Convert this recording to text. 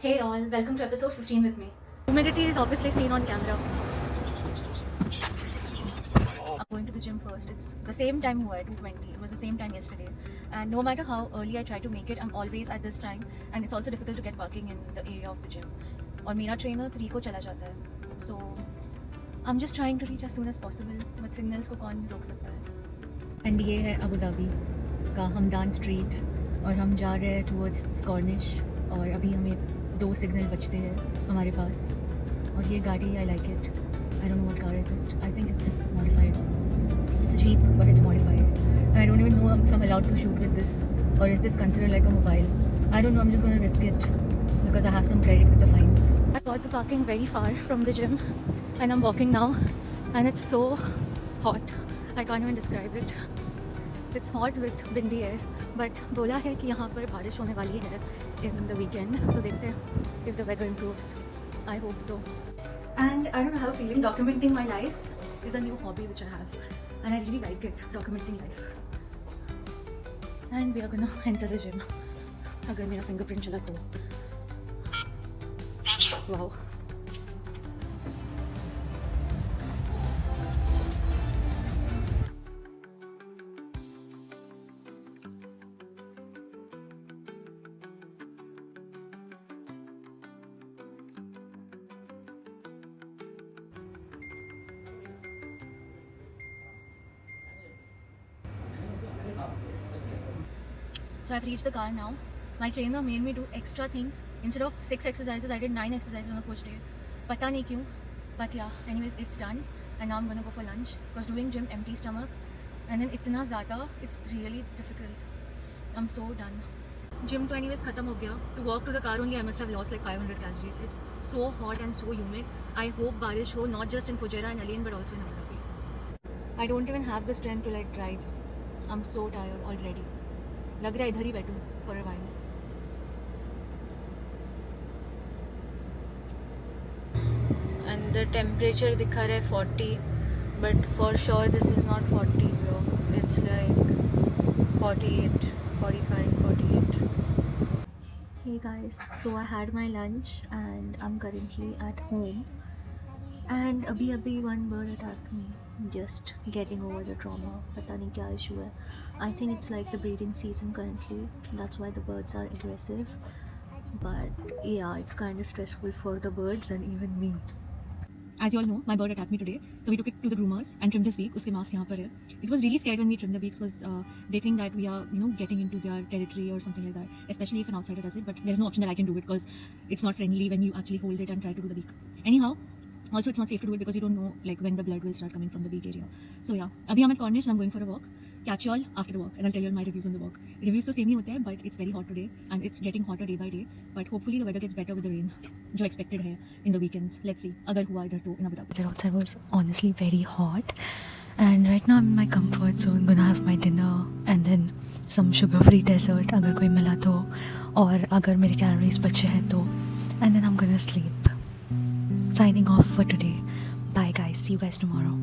Hey all, welcome to episode 15 with me. Humidity is obviously seen on camera. I'm going to the gym first. It's the same time हुआ है 2:20. It was the same time yesterday. And no matter how early I try to make it, I'm always at this time. And it's also difficult to get parking in the area of the gym. और मेरा trainer 3 को चला जाता है. So I'm just trying to reach as soon as possible. But signals को कौन रोक सकता है? And ये है अबू धाबी का हमदान स्ट्रीट और हम जा रहे हैं टूवर्ड्स कॉर्निश और अभी हमें 2 सिग्नल बचते हैं हमारे पास और ये गाड़ी I like it I don't know what car is it I think it's modified it's a jeep but it's modified I don't even know if I am allowed to shoot with this or is this considered like a mobile I don't know I am just gonna risk it because I have some credit with the fines. I got the parking very far from the gym and I'm walking now and it's so hot. I can't even describe it. It's hot with windy air but बोला है कि यहाँ पर बारिश होने वाली है in the weekend. So देखते हैं if the weather improves. I hope so. And I don't have a feeling documenting my life is a new hobby which I have and I really like it, documenting life. And we are gonna enter the gym. अगर मेरा fingerprint चला तो wow. So I've reached the car now. My trainer made me do extra things. Instead of 6 exercises, I did 9 exercises on a push day. Pata nahi kyun. But yeah, anyways, it's done. And now I'm gonna go for lunch. Because doing gym empty stomach. And then itna zyada, it's really difficult. I'm so done. Gym to anyways khatam ho gaya. To walk to the car only, I must have lost like 500 calories. It's so hot and so humid. I hope barish ho, not just in Fujairah and Alian, but also in Abu Dhabi. I don't even have the strength to like drive. I'm so tired already. लग रहा है इधर ही बैठूं for a while. And the temperature दिखा रहा है 40, but for sure this is not 40 bro. It's like 48, 45, 48. Hey guys, so I had my lunch and I'm currently at home. And अभी one bird attacked me. Just getting over the trauma. पता नहीं क्या issue है. I think it's like the breeding season currently. That's why the birds are aggressive. But yeah, it's kind of stressful for the birds and even me. As you all know, my bird attacked me today. So we took it to the groomers and trimmed his beak. उसके marks यहाँ पर है. It was really scared when we trimmed the beaks because they think that we are, getting into their territory or something like that. Especially if an outsider does it. But there's no option that I can do it because it's not friendly when you actually hold it and try to do the beak. Anyhow. Also, it's not safe to do it because you don't know like when the blood will start coming from the beak area. So yeah, abhi I'm at Cornish and I'm going for a walk. Catch you all after the walk and I'll tell you all my reviews on the walk. Reviews तो same ही होते हैं but it's very hot today and it's getting hotter day by day. But hopefully the weather gets better with the rain, जो expected है in the weekends. Let's see. अगर हुआ इधर तो in Abu Dhabi. The outside was honestly very hot and right now I'm in my comfort zone. Gonna have my dinner and then some sugar-free dessert अगर कोई मिला तो और अगर मेरे calories बचे हैं तो and then I'm gonna sleep. Signing off for today. Bye guys. See you guys tomorrow.